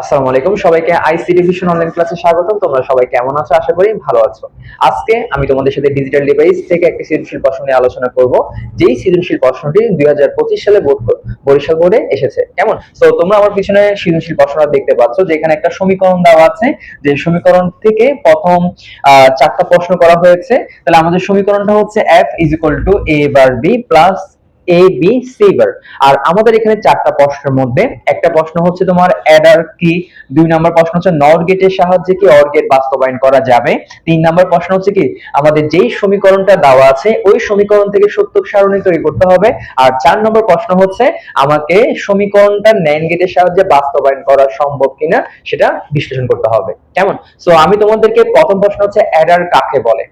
আসসালামু আলাইকুম সবাইকে আইসিটি ভিশন অনলাইন ক্লাসে স্বাগতম। তোমরা সবাই কেমন আছো? আশা করি ভালো আছো। আজকে আমি তোমাদের সাথে ডিজিটাল ডিভাইস থেকে একটি সৃজনশীল প্রশ্ন নিয়ে আলোচনা করব, যেই সৃজনশীল প্রশ্নটি 2025 সালে বরিশাল বোর্ডে এসেছে। কেমন? তো তোমরা আমার পিছনে সৃজনশীল প্রশ্নটা দেখতে পাচ্ছ, যেখানে একটা সমীকরণ দেওয়া আছে, যে সমীকরণ থেকে প্রথম চারটা প্রশ্ন করা হয়েছে। তাহলে আমাদের সমীকরণটা হচ্ছে f a bar b plus a B C bar. আর আমাদের এখানে চারটা প্রশ্নের মধ্যে একটা প্রশ্ন হচ্ছে তোমার অ্যাডার কি, দুই নম্বর প্রশ্ন হচ্ছে নর গেটের সাহায্যে কি অর গেট বাস্তবায়ন করা যাবে, তিন নম্বর প্রশ্ন হচ্ছে কি আমাদের যেই সমীকরণটা দেওয়া আছে ওই সমীকরণ থেকে সত্য সারণী তৈরি করতে হবে, আর চার নম্বর প্রশ্ন হচ্ছে আমাকে সমীকরণটা ন্যান্ড গেটের সাহায্যে বাস্তবায়ন করা সম্ভব কিনা সেটা বিশ্লেষণ করতে হবে। কেমন? সো আমি তোমাদেরকে প্রথম প্রশ্ন হচ্ছে অ্যাডার কাকে বলে।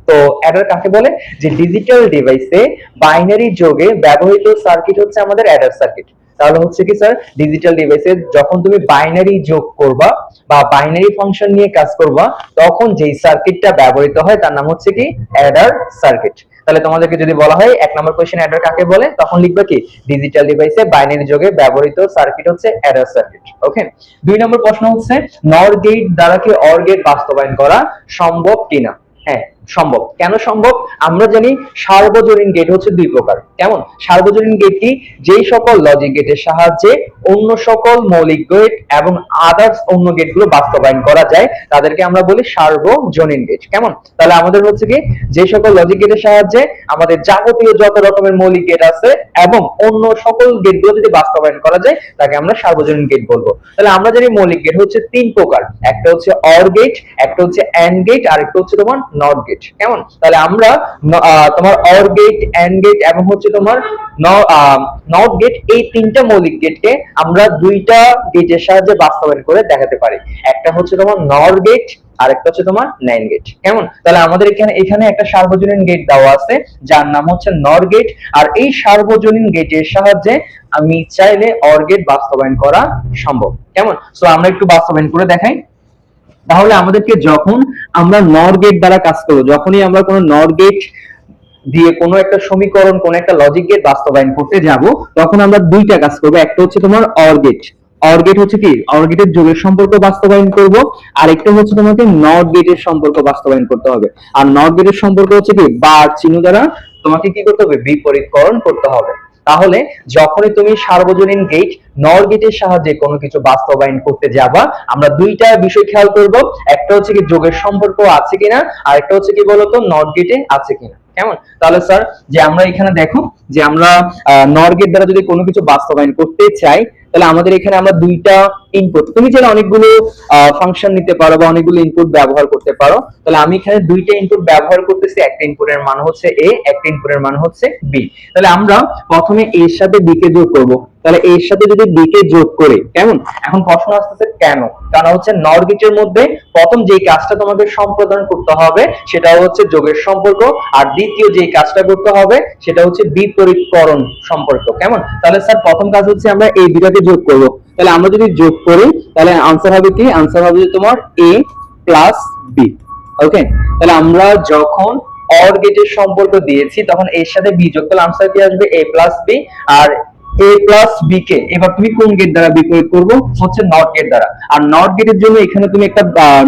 তো অ্যাডার কাকে বলে? যে ডিজিটাল ডিভাইসে বাইনারি যোগে ব্যবহৃত সার্কিট হচ্ছে আমাদের অ্যাডার সার্কিট। তাহলে হচ্ছে কি স্যার, ডিজিটাল ডিভাইসে যখন তুমি বাইনারি যোগ করবা বা বাইনারি ফাংশন নিয়ে কাজ করবা, তখন যেই সার্কিটটা ব্যবহৃত হয় তার নাম হচ্ছে কি অ্যাডার সার্কিট। তাহলে তোমাদেরকে যদি বলা হয় এক নম্বর কোশ্চেন অ্যাডার কাকে বলে, তখন লিখবা কি ডিজিটাল ডিভাইসে বাইনারি যোগে ব্যবহৃত সার্কিট হচ্ছে অ্যাডার সার্কিট। ওকে। দুই নম্বর প্রশ্ন হচ্ছে নর গেট দ্বারা কি অর গেট বাস্তবায়ন করা সম্ভব কিনা। হ্যাঁ, সম্ভব। কেন সম্ভব? আমরা জানি সার্বজনীন গেট হচ্ছে দুই প্রকার। কেমন? সার্বজনীন গেট কি? যেই সকল লজিক গেটের সাহায্যে অন্য সকল মৌলিক গেট এবং আদার্স অন্য গেটগুলো বাস্তবায়ন করা যায় তাদেরকে আমরা বলি সার্বজনীন গেট। কেমন? তাহলে আমাদের হচ্ছে কি যে সকল লজিক গেটের সাহায্যে আমাদের যাবতীয় যত রকমের মৌলিক গেট আছে এবং অন্য সকল গেটগুলো যদি বাস্তবায়ন করা যায় তাকে আমরা সার্বজনীন গেট বলবো। তাহলে আমরা জানি মৌলিক গেট হচ্ছে তিন প্রকার, একটা হচ্ছে অর গেট, একটা হচ্ছে এন্ড গেট, আর একটা হচ্ছে তোমার নট গেট। কেমন? তাহলে আমরা তোমার অর গেট, এন্ড গেট এবং হচ্ছে তোমার নট গেট, এই তিনটা মৌলিক গেটকে আমরা দুইটা গেটের সাহায্যে বাস্তবায়ন করে দেখাতে পারি। একটা হচ্ছে তোমার নর গেট আর একটা হচ্ছে তোমার ন্যান্ড গেট। কেমন? তাহলে আমাদের এখানে একটা সার্বজনীন গেট দেওয়া আছে যার নাম হচ্ছে নর গেট, আর এই সার্বজনীন গেটের সাহায্যে আমি চাইলে অর গেট বাস্তবায়ন করা সম্ভব। কেমন? সো আমরা একটু বাস্তবায়ন করে দেখাই। তাহলে আমাদেরকে যখন আমরা নর গেট দ্বারা কাজ করব, যখনই আমরা কোনো নর গেট দিয়ে কোনো একটা সমীকরণ, কোনো একটা লজিক গেট বাস্তবায়ন করতে যাব, তখন আমরা দুইটা কাজ করব। একটা হচ্ছে তোমার অর গেট। অর গেট হচ্ছে কি অর গেটের যোগের সম্পর্ক বাস্তবায়ন করব, আর একটা হচ্ছে তোমাকে নট গেটের সম্পর্ক বাস্তবায়ন করতে হবে। আর নট গেটের সম্পর্ক হচ্ছে কি বার চিহ্ন দ্বারা তোমাকে কি করতে হবে? বিপরীতকরণ করতে হবে। তাহলে যখনই তুমি সার্বজনীন গেট নর গেটের সাহায্যে কোনো কিছু বাস্তবায়ন করতে যাবা, আমরা দুইটা বিষয় খেয়াল করব। একটা হচ্ছে কি যোগের সম্পর্ক আছে কিনা, আর একটা হচ্ছে কি বলতো নট গেটে আছে কিনা। কেমন? তাহলে স্যার যে আমরা এখানে দেখো যে আমরা নর গেট দ্বারা যদি কোনো কিছু বাস্তবায়ন করতে চাই, তাহলে আমাদের এখানে আমরা দুইটা ইনপুট, তুমি চাইলে অনেকগুলো ফাংশন নিতে পারো বা অনেকগুলো ইনপুট ব্যবহার করতে পারো। তাহলে আমি এখানে দুইটা ইনপুট ব্যবহার করতেছি, একটা ইনপুটের মান হচ্ছে এ, একটা ইনপুটের মান হচ্ছে বি। তাহলে আমরা প্রথমে এর সাথে বি কে যোগ করব। তাহলে এর সাথে যদি বি কে যোগ করি, কেমন? এখন প্রশ্ন আসতেছে কেন? কারণ হচ্ছে নর গেটের মধ্যে প্রথম যেই কাজটা তোমাকে সম্পাদন করতে হবে সেটা হচ্ছে যোগের সম্পর্ক, আর দ্বিতীয় যেই কাজটা করতে হবে সেটা হচ্ছে বিপরীতকরণ সম্পর্ক। কেমন? তাহলে স্যার প্রথম কাজ হচ্ছে আমরা এই দুটাকে যোগ করব। তাহলে আমরা যদি যোগ করি তাহলে আনসার হবে কি? আনসার হবে তোমার a প্লাস বি। ওকে। তাহলে আমরা যখন অর গেটের সম্পর্ক দিয়েছি তখন এর সাথে বি যোগ করলে আনসার কি আসবে? a plus b. আর a প্লাস বি কে এবার তুমি কোন গেট দ্বারা বিপরীত করবো? হচ্ছে নট গেট দ্বারা। আর নট গেটের জন্য এখানে তুমি একটা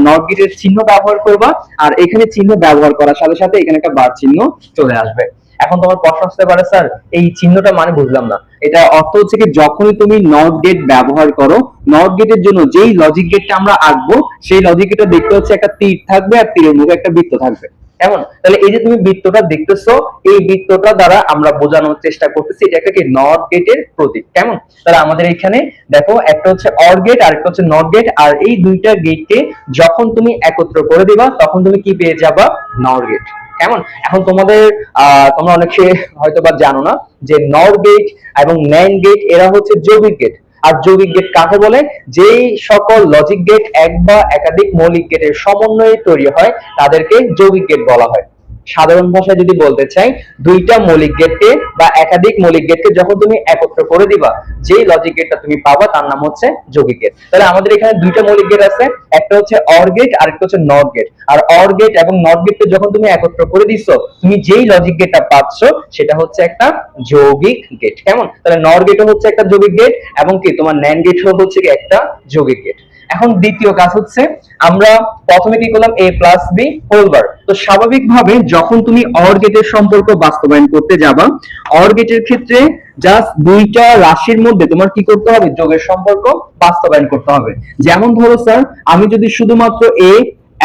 নট গেটের চিহ্ন ব্যবহার করবা, আর এখানে চিহ্ন ব্যবহার করার সাথে সাথে এখানে একটা বার চিহ্ন চলে আসবে। এখন তোমার প্রশ্ন আসতে পারে, স্যার এই চিহ্নটা মানে বুঝলাম না। এটা অর্থ হচ্ছে কি যখনই তুমি নট গেট ব্যবহার করো, নট গেটের জন্য যেই লজিক গেটটা আমরা আঁকবো সেই লজিক গেটটা দেখতে হচ্ছে একটা তীর থাকবে আর তীরের মুখে একটা বৃত্ত থাকবে। কেমন? তাহলে এই যে তুমি বৃত্তটা দেখতেছো, এই বৃত্তটা দ্বারা আমরা বোঝানোর চেষ্টা করতেছি এটা একটা কি নট গেটের প্রতীক। কেমন? তাহলে আমাদের এখানে দেখো একটা হচ্ছে অর গেট আর একটা হচ্ছে নট গেট, আর এই দুইটা গেটকে যখন তুমি একত্র করে দিবা তখন তুমি কি পেয়ে যাবা? নর গেট। কেমন? এখন তোমরা অনেকে হয়তো বা জানো না যে নর গেট এবং ন্যান্ড গেট এরা হচ্ছে যৌগিক গেট। আর যৌগিক গেট কাকে বলে? যেই সকল লজিক গেট এক বা একাধিক মৌলিক গেটের সমন্বয়ে তৈরি হয় তাদেরকে যৌগিক গেট বলা হয়। সাধারণ ভাষায় যদি বলতে চাই, দুইটা মৌলিক গেটকে বা একাধিক মৌলিক গেটকে যখন তুমি একত্র করে দিবা, যেই লজিক গেটটা তুমি পাবা তার নাম হচ্ছে যৌগিক গেট। তাহলে আমাদের এখানে দুইটা মৌলিক গেট আছে, একটা হচ্ছে অর গেট আর একটা হচ্ছে নট গেট। আর অর গেট এবং নট গেটকে যখন তুমি একত্র করে দিছো, তুমি যেই লজিক গেটটা পাচ্ছ সেটা হচ্ছে একটা যৌগিক গেট। কেমন? তাহলে নট গেটও হচ্ছে একটা যৌগিক গেট এবং কি তোমার ন্যান্ড গেটও হচ্ছে কি একটা যৌগিক গেট। এখন দ্বিতীয় কাজ হচ্ছে আমরা প্রথমে কি করলাম a plus B whole bar. তো স্বাভাবিকভাবে যখন তুমি অর গেটের সম্পর্ক বাস্তবায়ন করতে যাবা, অর গেটের ক্ষেত্রে জাস্ট দুইটা রাশির মধ্যে তোমার কি করতে হবে, যোগের সম্পর্ক বাস্তবায়ন করতে হবে। যেমন ধরো স্যার, আমি যদি শুধুমাত্র a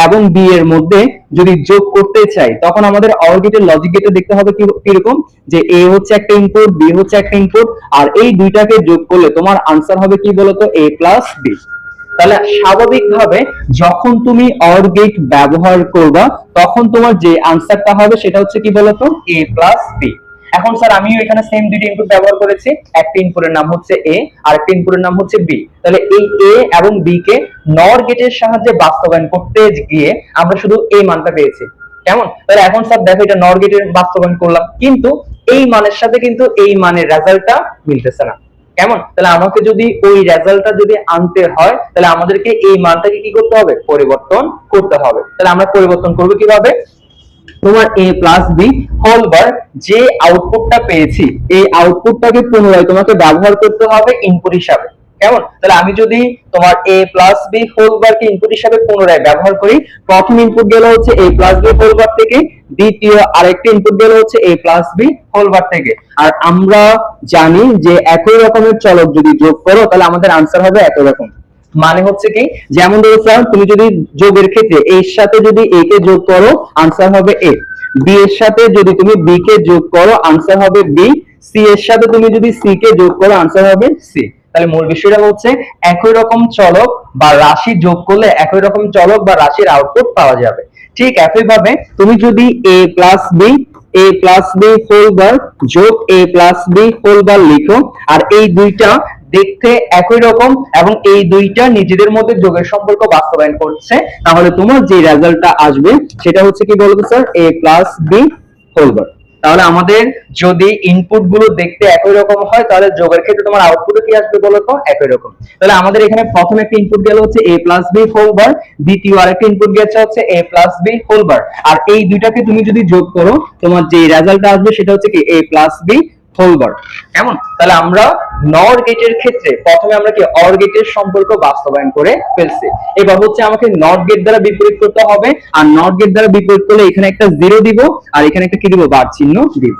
এবং বি এর মধ্যে যদি যোগ করতে চাই, তখন আমাদের অর গেটের লজিক গেটে দেখতে হবে কিরকম, যে a হচ্ছে একটা ইনপুট, b হচ্ছে একটা ইনপুট, আর এই দুইটাকে যোগ করলে তোমার আনসার হবে কি বলতো, a প্লাস বি। তাহলে স্বাভাবিকভাবে যখন তুমি অর গেট ব্যবহার করবা, তখন তোমার যে আনসারটা হবে সেটা হচ্ছে কি বলতো, a প্লাস বি। এখন স্যার আমিও এখানে সেম দুইটা ইনপুট ব্যবহার করেছি, একটা ইনপুটের নাম হচ্ছে a আর একটা ইনপুটের নাম হচ্ছে b। তাহলে এই a এবং b কে নর গেটের সাহায্যে বাস্তবায়ন করতে গিয়ে আমরা শুধু a মানটা পেয়েছি। কেমন? তাহলে এখন স্যার দেখো, এটা নর গেটের বাস্তবায়ন করলাম, কিন্তু এই মানের সাথে কিন্তু এই মানের রেজাল্টটা মিলতেছে না। কেমন? তাহলে আমাকে যদি ওই রেজাল্টটা যদি আনতে হয়, তাহলে আমাদেরকে এই মানটাকে কি করতে হবে, পরিবর্তন করতে হবে। তাহলে আমরা পরিবর্তন করব কিভাবে, তোমার a plus B whole bar যে আউটপুটটা পেয়েছি, এই আউটপুটটাকে পুনরায় তোমাকে ব্যবহার করতে হবে ইনপুট হিসাবে। কেমন? তাহলে আমি যদি তোমার a plus B whole bar কে ইনপুট হিসাবে পুনরায় ব্যবহার করি, প্রথম ইনপুট গেল হচ্ছে a plus B whole bar থেকে, দ্বিতীয় আরেকটা ইনপুট গেল হচ্ছে a plus B whole bar থেকে। আর আমরা জানি যে একই রকমের চলক যদি যোগ করো, তাহলে আমাদের আনসার হবে একই রকম। মানে হচ্ছে কি, যেমন ধরো স্যার, তুমি যদি যোগের ক্ষেত্রে a এর সাথে যদি a কে যোগ করো, আনসার হবে a। b এর সাথে যদি তুমি b কে যোগ করো, আনসার হবে b। c এর সাথে তুমি যদি c কে যোগ করো, আনসার হবে c। তাহলে মূল বিষয়টা হচ্ছে একই রকম চলক বা রাশি যোগ করলে একই রকম চলক বা রাশির আউটপুট পাওয়া যাবে। ঠিক একইভাবে তুমি যদি a plus B whole bar যোগ a plus B whole bar লিখো, আর এই দুইটা দেখতে একই রকম এবং এই দুইটা নিজেদের মধ্যে যোগের সম্পর্ক বাস্তবায়ন করছে, তাহলে তোমার যে রেজাল্টটা আসবে সেটা হচ্ছে কি বলতো sir, a plus B whole bar. তাহলে আমাদের যদি ইনপুট গুলো দেখতে একই রকম হয়, তাহলে যোগের ক্ষেত্রে তোমার আউটপুট কি আসবে বলতো, একই রকম। তাহলে আমাদের এখানে প্রথম একটা ইনপুট গেল হচ্ছে a plus B whole bar, দ্বিতীয় আরেকটা ইনপুট গেছে হচ্ছে a plus B whole bar, আর এই দুইটাকে তুমি যদি যোগ করো, তোমার যে রেজাল্টটা আসবে সেটা হচ্ছে কি a plus B whole bar. কেমন? তাহলে আমরা নর গেটের ক্ষেত্রে প্রথমে আমরা কি অর গেটের সম্পর্ক বাস্তবায়ন করে ফেলছি। এবার হচ্ছে আমাকে নট গেট দ্বারা বিপরীত করতে হবে, আর নট গেট দ্বারা বিপরীত করলে এখানে একটা জিরো দিব আর এখানে একটা কি দিব, বার চিহ্ন দিব।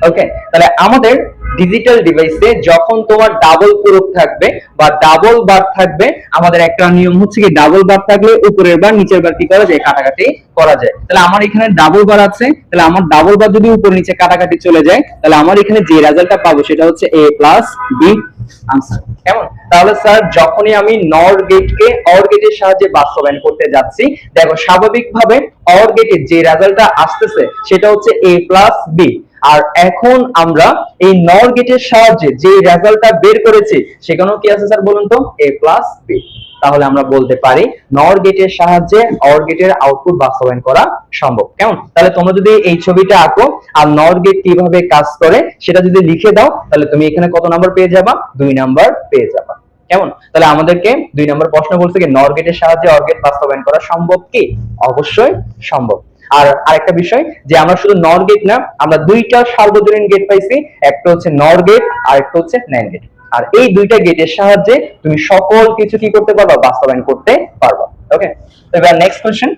ওকে, তাহলে আমাদের ডিজিটাল ডিভাইসে যখন তোমার ডাবল পূরক থাকবে বা ডাবল বার থাকবে, আমাদের একটা নিয়ম হচ্ছে কি, ডাবল বার থাকলে উপরের বার নিচের বার কি করা যায়, কাটাকাটি করা যায়। তাহলে আমার এখানে ডাবল বার আছে, তাহলে আমার ডাবল বার যদি উপর নিচে কাটাকাটি চলে যায়, তাহলে আমার এখানে যে রেজাল্টটা পাবো সেটা হচ্ছে a প্লাস বি আনসার। কেমন? তাহলে স্যার যখনই আমি নর গেটকে অর গেটের সাহায্যে বাস্তবায়ন করতে যাচ্ছি, দেখো স্বাভাবিকভাবে অর গেটে যে রেজাল্টটা আসতেছে সেটা হচ্ছে a প্লাস বি। আর এখন আমরা এই নর গেটের সাহায্যে যে রেজাল্টটা বের করেছি সেখানেও কি আছে স্যার বলুন তো, a প্লাস বি। তাহলে আমরা বলতে পারি নর গেটের সাহায্যে অর গেটের আউটপুট বাস্তবায়ন করা সম্ভব। কেমন? তাহলে তোমরা যদি এই ছবিটা আঁকো আর নর গেট কিভাবে কাজ করে সেটা যদি লিখে দাও, তাহলে তুমি এখানে কত নাম্বার পেয়ে যাবা, 2 নাম্বার পেয়ে যাবা। কেমন? তাহলে আমাদেরকে 2 নম্বর প্রশ্ন বলছে কি, নর গেটের সাহায্যে অর গেট বাস্তবায়ন করা সম্ভব কি? অবশ্যই সম্ভব। আর আরেকটা বিষয় যে আমরা শুধু নর গেট না, আমরা দুইটা সার্বজনীন গেট পাইছি, একটা হচ্ছে নর গেট আর একটা হচ্ছে ন্যান্ড গেট। আর এই দুইটা গেটের সাহায্যে তুমি সকল কিছু কি করতে পারবা, বাস্তবায়ন করতে পারবা। ওকে, এবার নেক্সট কোশ্চেন,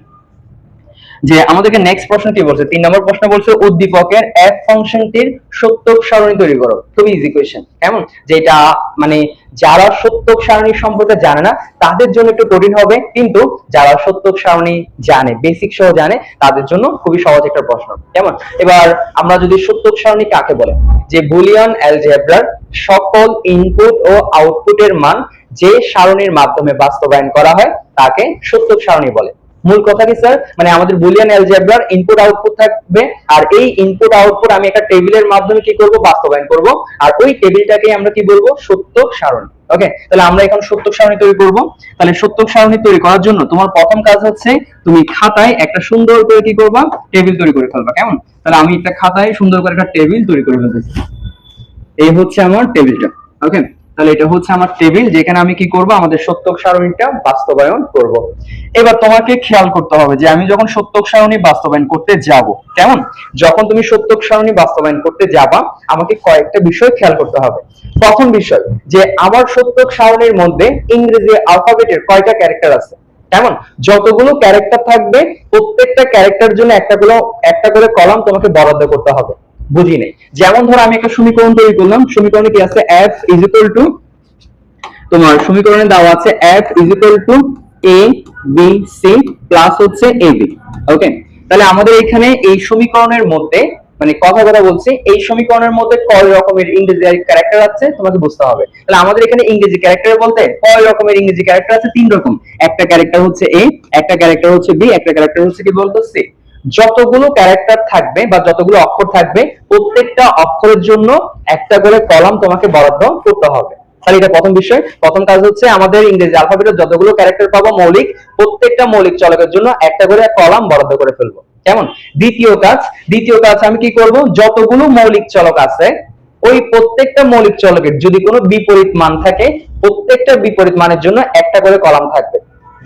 যে আমাদেরকে নেক্সট প্রশ্ন কি বলছে, 3 নম্বর প্রশ্ন বলছে উদ্দীপকের f ফাংশনটির সত্যক সারণী তৈরি করো। খুবই ইজি কোশ্চেন। কেমন? যেটা মানে যারা সত্যক সারণী সম্পর্কে জানে না তাদের জন্য একটু কঠিন হবে, কিন্তু যারা সত্যক সারণী জানে, বেসিক সহ জানে, তাদের জন্য খুবই সহজ একটা প্রশ্ন। কেমন? এবার আমরা যদি সত্যক সারণী কাকে বলে, যে বুলিয়ান অ্যালজেব্রার সকল ইনপুট ও আউটপুটের মান যে সারণীর মাধ্যমে বাস্তবায়ন করা হয় তাকে সত্যক সারণী বলে। মূল কথা কি স্যার, মানে আমাদের বুলিয়ান অ্যালজেব্রার ইনপুট আউটপুট থাকবে, আর এই ইনপুট আউটপুট আমি একটা টেবিলের মাধ্যমে কি করব, বাস্তবায়ন করব, আর ওই টেবিলটাকে আমরা কি বলবো, সত্যক সারণী। ওকে, তাহলে আমরা এখন সত্যক সারণী তৈরি করব। তাহলে সত্যক সারণী তৈরি করার জন্য তোমার প্রথম কাজ হচ্ছে তুমি খাতায় একটা সুন্দর করে কি করবা, টেবিল তৈরি করে ফেলবা। কেমন? তাহলে আমি একটা খাতায় সুন্দর করে একটা টেবিল তৈরি করে ফেলতেছি। এই হচ্ছে আমার টেবিলটা। ওকে, তাহলে এটা হচ্ছে আমার টেবিল, যেখানে আমি কি করব, আমাদের সত্যক সারণীটা বাস্তবায়ন করব। এবার তোমাকে খেয়াল করতে হবে যে আমি যখন সত্যক সারণী বাস্তবায়ন করতে যাব, কেমন, যখন তুমি সত্যক সারণী বাস্তবায়ন করতে যাবা, আমাকে কয়েকটা বিষয় খেয়াল করতে হবে। প্রথম বিষয়, যে আমার সত্যক সারণীর মধ্যে ইংরেজি অ্যালফাবেটের কয়টা ক্যারেক্টার আছে, কেমন, যতগুলো ক্যারেক্টার থাকবে প্রত্যেকটা ক্যারেক্টার জন্য একটা করে কলাম তোমাকে বরাদ্দ করতে হবে। বুঝি নেই, যেমন ধরো আমি একটা সমীকরণ তৈরি করলাম, সমীকরণে কি আছে, f ইজ ইকুয়াল টু, তোমার সমীকরণে দেওয়া আছে f is equal to a b c plus হচ্ছে ab। ওকে, তাহলে আমাদের এখানে এই সমীকরণের মধ্যে, মানে কথা বলছি, এই সমীকরণের মধ্যে কয় রকমের ইংরেজি ক্যারেক্টার আছে তোমাকে বুঝতে হবে। তাহলে আমাদের এখানে ইংরেজি ক্যারেক্টার বলতে কয় রকমের ইংরেজি ক্যারেক্টার আছে, 3 রকম। একটা ক্যারেক্টার হচ্ছে a, একটা ক্যারেক্টার হচ্ছে b, একটা ক্যারেক্টার হচ্ছে কি বলতো c। যতগুলো ক্যারেক্টার থাকবে বা যতগুলো অক্ষর থাকবে প্রত্যেকটা অক্ষরের জন্য একটা করে কলাম তোমাকে বরাদ্দ করতে হবে। তাহলে এটা প্রথম বিষয়। প্রথম কাজ হচ্ছে আমাদের ইংরেজি অ্যালফাবেটের যতগুলো ক্যারেক্টার পাবো মৌলিক, প্রত্যেকটা মৌলিক চলকের জন্য একটা করে কলাম বরাদ্দ করে ফেলবো, কেমন। দ্বিতীয় কাজ আমি কি করব, যতগুলো মৌলিক চলক আছে ওই প্রত্যেকটা মৌলিক চলকের যদি কোনো বিপরীত মান থাকে, প্রত্যেকটা বিপরীত মানের জন্য একটা করে কলাম থাকবে।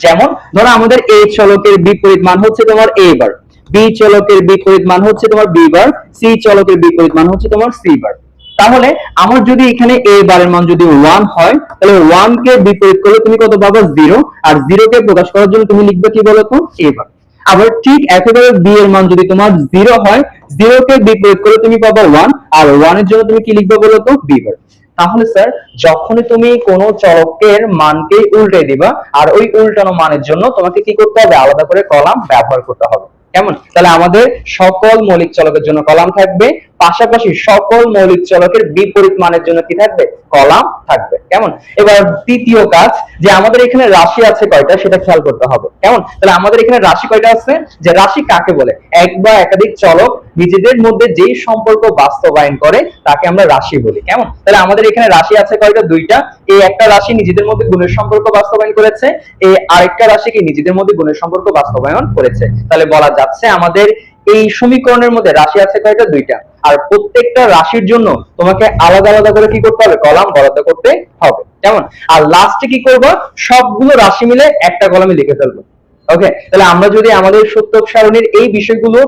যেমন ধরো আমাদের a চলকের বিপরীত মান হচ্ছে তোমার a বার, b চলকের বিপরীত মান হচ্ছে তোমার b বার, c চলকের বিপরীত মান হচ্ছে তোমার c বার। তাহলে আমার যদি এখানে a বারের মান যদি 1 হয়, তাহলে 1 কে বিপরীত করলে তুমি কত পাবা, 0। আর 0 কে প্রকাশ করার জন্য তুমি লিখবে কি বলতো, a বার। আবার ঠিক একইভাবে b এর মান যদি তোমার 0 হয়, 0 কে বিপরীত করলে তুমি পাবা 1, আর 1 এর জন্য তুমি কি লিখবে বলতো, b বার। তাহলে স্যার, যখনই তুমি কোনো চলকের মানকে উল্টে দিবা, আর ওই উল্টানো মানের জন্য তোমাকে কি করতে হবে, আলাদা করে কলাম ব্যবহার করতে হবে, কেমন। তাহলে আমাদের সকল মৌলিক চলকের জন্য কলাম থাকবে, পাশাপাশি সকল মৌলিক চলকের বিপরীত মানের জন্য কি থাকবে, কলাম থাকবে, কেমন। এবার তৃতীয় কাজ, যে আমাদের এখানে রাশি আছে কয়টা সেটা খেয়াল করতে হবে, কেমন। তাহলে আমাদের এখানে রাশি কয়টা আছে, যে রাশি কাকে বলে, এক বা একাধিক চলক নিজেদের মধ্যে যেই সম্পর্ক বাস্তবায়ন করে তাকে আমরা রাশি বলি, কেমন। তাহলে আমাদের এখানে রাশি আছে কয়টা, দুইটা। এই একটা রাশি নিজেদের মধ্যে গুণের সম্পর্ক বাস্তবায়ন করেছে, এই আরেকটা রাশি কি নিজেদের মধ্যে গুণের সম্পর্ক বাস্তবায়ন করেছে। তাহলে বলা যাচ্ছে আমাদের এই সমীকরণের মধ্যে রাশি আছে কয়টা, দুইটা। আর প্রত্যেকটা রাশির জন্য তোমাকে আলাদা আলাদা করে কি করতে হবে, কলাম বরাদ্দ করতে হবে, কেমন। আর লাস্টে কি করবো, সবগুলো রাশি মিলে একটা কলামে লিখে ফেলবো। ওকে, তাহলে আমরা যদি আমাদের সত্যক সারণীর এই বিষয়গুলো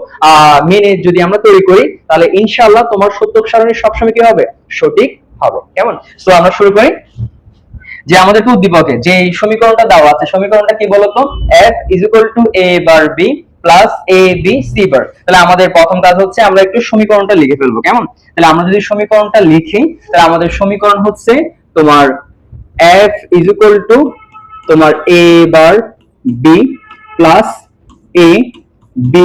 মেনে যদি আমরা তৈরি করি, তাহলে ইনশাআল্লাহ তোমার সত্যক সারণী সবসময় কি হবে, সঠিক হবে, কেমন। তো আমরা শুরু করি। যে আমাদেরকে উদ্দীপকে যে সমীকরণটা দেওয়া আছে, সমীকরণটা কি বলতো, f is equal to a bar b plus a b c বার। তাহলে আমাদের প্রথম কাজ হচ্ছে আমরা একটু সমীকরণটা লিখে ফেলবো, কেমন। তাহলে আমরা যদি সমীকরণটা লিখি, তাহলে আমাদের সমীকরণ হচ্ছে তোমার f ইজ ইকুয়াল টু তোমার a bar b plus a b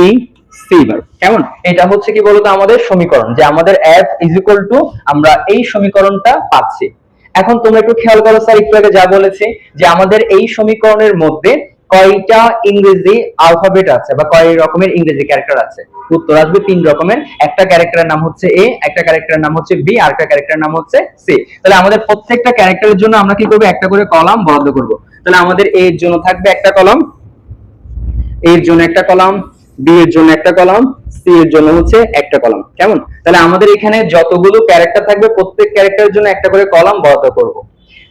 c বার, কেমন। এটা হচ্ছে কি বলতো আমাদের সমীকরণ, যে আমাদের f ইজ ইকুয়াল টু, আমরা এই সমীকরণটা পাচ্ছি। এখন তোমরা একটু খেয়াল করো, স্যার একটু আগে যা বলেছি, যে আমাদের এই সমীকরণের মধ্যে কয়টা ইংরেজি অ্যালফাবেট আছে বা কয় রকমের ইংরেজি ক্যারেক্টার আছে। উত্তর আসবে 3 রকমের। একটা ক্যারেক্টারের নাম হচ্ছে এ, একটা ক্যারেক্টারের নাম হচ্ছে বি, আর একটা ক্যারেক্টারের নাম হচ্ছে সি। তাহলে আমাদের প্রত্যেকটা ক্যারেক্টারের জন্য আমরা কি করব, একটা করে কলাম বরাদ্দ করব। তাহলে আমাদের এ এর জন্য থাকবে একটা কলাম, এ এর জন্য একটা কলাম, বি এর জন্য একটা কলাম, সি এর জন্য হচ্ছে একটা কলাম, কেমন। তাহলে আমাদের এখানে যতগুলো ক্যারেক্টার থাকবে প্রত্যেক ক্যারেক্টারের জন্য একটা করে কলাম বরাদ্দ করব।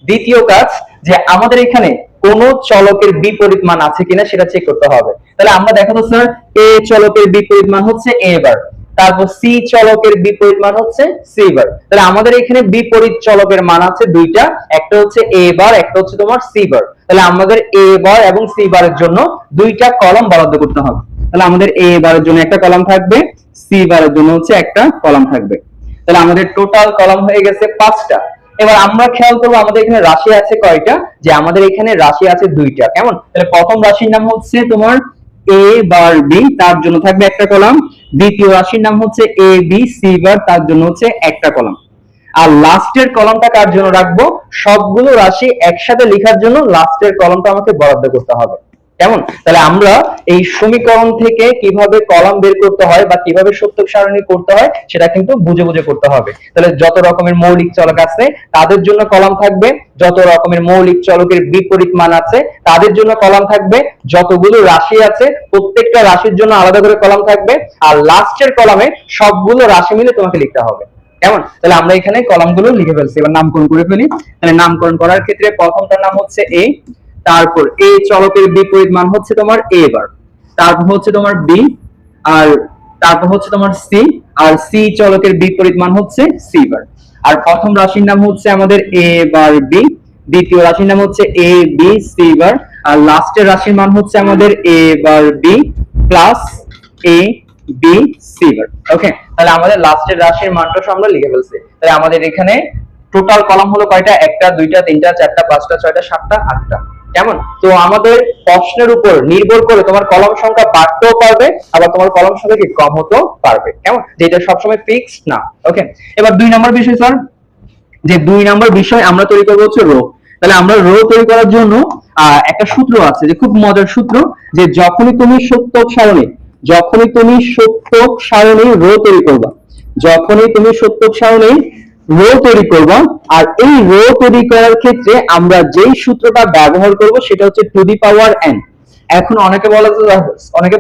দ্বিতীয় কাজ, যে আমাদের এখানে কোন চলকের বিপরীত মান আছে কিনা সেটা চেক করতে হবে। তাহলে আমরা দেখো তো স্যার, এ চলকের বিপরীত মান হচ্ছে a বার, তারপর সি চলকের বিপরীত মান হচ্ছে c বার। তাহলে আমাদের এখানে বিপরীত চলকের মান আছে দুইটা, একটা হচ্ছে a বার, একটা হচ্ছে তোমার c বার। তাহলে আমাদের a বার এবং c বারের জন্য দুইটা কলাম বরাদ্দ করতে হবে। তাহলে আমাদের a বারের জন্য একটা কলাম থাকবে, c বারের জন্য হচ্ছে একটা কলাম থাকবে। তাহলে আমাদের টোটাল কলাম হয়ে গেছে 5টা। এবার আমরা খেয়াল করবো আমাদের এখানে রাশি আছে কয়টা, যে আমাদের এখানে রাশি আছে দুইটা, কেমন। তাহলে প্রথম রাশির নাম হচ্ছে তোমার a বার b, তার জন্য থাকবে একটা কলাম। দ্বিতীয় রাশির নাম হচ্ছে a b c বার, তার জন্য হচ্ছে একটা কলাম। আর লাস্টের কলামটা কার জন্য রাখবো, সবগুলো রাশি একসাথে লেখার জন্য লাস্টের কলামটা আমাকে বরাদ্দ করতে হবে, কেমন। তাহলে আমরা এই সমীকরণ থেকে কিভাবে কলাম বের করতে হয় বা কিভাবে সত্যক সারণী করতে হয় সেটা কিন্তু বুঝে বুঝে করতে হবে। তাহলে যত রকমের মৌলিক চলক আছে তাদের জন্য কলাম থাকবে, যত রকমের মৌলিক চলকের বিপরীত মান আছে তাদের জন্য কলাম থাকবে, যতগুলো রাশি আছে প্রত্যেকটা রাশির জন্য আলাদা করে কলাম থাকবে, আর লাস্টের কলামে সবগুলো রাশি মিলে তোমাকে লিখতে হবে, কেমন? তাহলে আমরা এখানে কলামগুলো লিখে ফেলছি, এবার নামকরণ করে ফেলি। তাহলে নামকরণ করার ক্ষেত্রে প্রথমটার নাম হচ্ছে এ, তারপর এ চলকের বিপরীত মান হচ্ছে তোমার এ বার, তারপর হচ্ছে তোমার বি, আর তারপর হচ্ছে তোমার সি, আর সি চলকের বিপরীত মান হচ্ছে সি বার। আর প্রথম রাশির নাম হচ্ছে আমাদের এ বার বি, দ্বিতীয় রাশির নাম হচ্ছে এ বি সি বার, আর লাস্টের রাশির মান হচ্ছে আমাদের এ bar B plus a B C বার। ওকে, তাহলে আমাদের লাস্টের রাশির মানটা আমরা লিখে ফেলছি। তাহলে আমাদের এখানে টোটাল কলাম হলো কয়টা? একটা, দুইটা, তিনটা, চারটা, পাঁচটা, ছয়টা, সাতটা, আটটা। কেমন? তো আমাদের প্রশ্নের উপর নির্ভর করে তোমার কলম সংখ্যা বাড়তেও পারবে, আবার তোমার কলম সংখ্যা কি কম হতেও পারবে। কেমন? যেটা সবসময় ফিক্সড না। ওকে, এবার 2 নম্বর বিষয় স্যার, যে 2 নম্বর বিষয় আমরা তৈরি করবো হচ্ছে রো। তাহলে আমরা রো তৈরি করার জন্য একটা সূত্র আছে, যে খুব মজার সূত্র, যে যখনই তুমি সত্যক সারণী রো তৈরি করবা, যখনই তুমি সত্যক সারণী রো তৈরি করবা, আর এই রো তৈরি করার ক্ষেত্রে আমরা যেই সূত্রটা ব্যবহার করব সেটা হচ্ছে টু দি পাওয়ার n। এখন অনেকে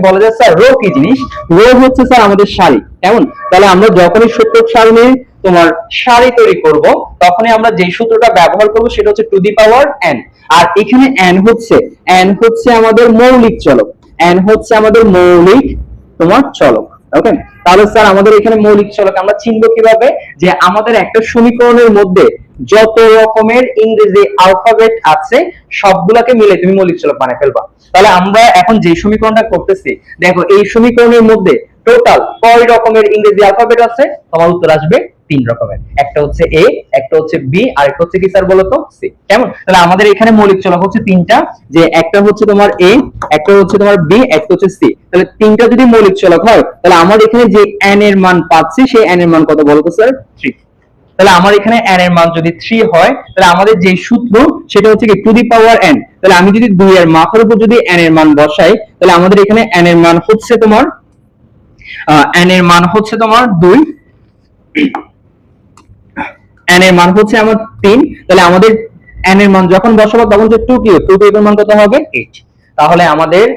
বলে যে স্যার রো কি জিনিস? রো হচ্ছে স্যার আমাদের সারি। কেমন? তাহলে আমরা যখনই সত্যক সারণী তোমার সারি তৈরি করব, তখনই আমরা যেই সূত্রটা ব্যবহার করব সেটা হচ্ছে টু দি পাওয়ার n। আর এখানে n হচ্ছে আমাদের মৌলিক চলক, n হচ্ছে আমাদের মৌলিক তোমার চলক। ওকে, তাহলে স্যার আমাদের এখানে মৌলিক চলক আমরা চিনবো কিভাবে? যে আমাদের একটা সমীকরণের মধ্যে যত রকমের ইংরেজি অ্যালফাবেট আছে সবগুলোকে মিলে তুমি মৌলিক চলক বানায় ফেলবা। তাহলে আমরা এখন যে সমীকরণটা করতেছি, দেখো এই সমীকরণের মধ্যে টোটাল কয় রকমের ইংরেজি অ্যালফাবেট আছে? তোমার উত্তর আসবে 3 রকমের। একটা হচ্ছে এ, একটা হচ্ছে বি, আর একটা হচ্ছে কি স্যার বলো তো? সি। কেমন? তাহলে আমাদের এখানে মৌলিক চলক হচ্ছে 3টা, যে একটা হচ্ছে তোমার এ, একটা হচ্ছে তোমার বি, একটা হচ্ছে সি। তাহলে 3টা যদি মৌলিক চলক হয়, তাহলে আমার এখানে যে n এর মান পাচ্ছি সেই n এর মান কত বলো তো স্যার? 3। তাহলে আমার এখানে n এর মান যদি 3 হয়, তাহলে আমাদের যে সূত্র সেটা হচ্ছে কি টু দি পাওয়ার n। তাহলে আমি যদি 2 এর মাথার উপর যদি n এর মান বসাই, তাহলে আমাদের এখানে n এর মান হচ্ছে তোমার 2, n এর মান হচ্ছে আমার 3। তাহলে আমাদের n এর মান যখন বসাবো তখন যে 2 এর মান কত হবে? 8। তাহলে আমাদের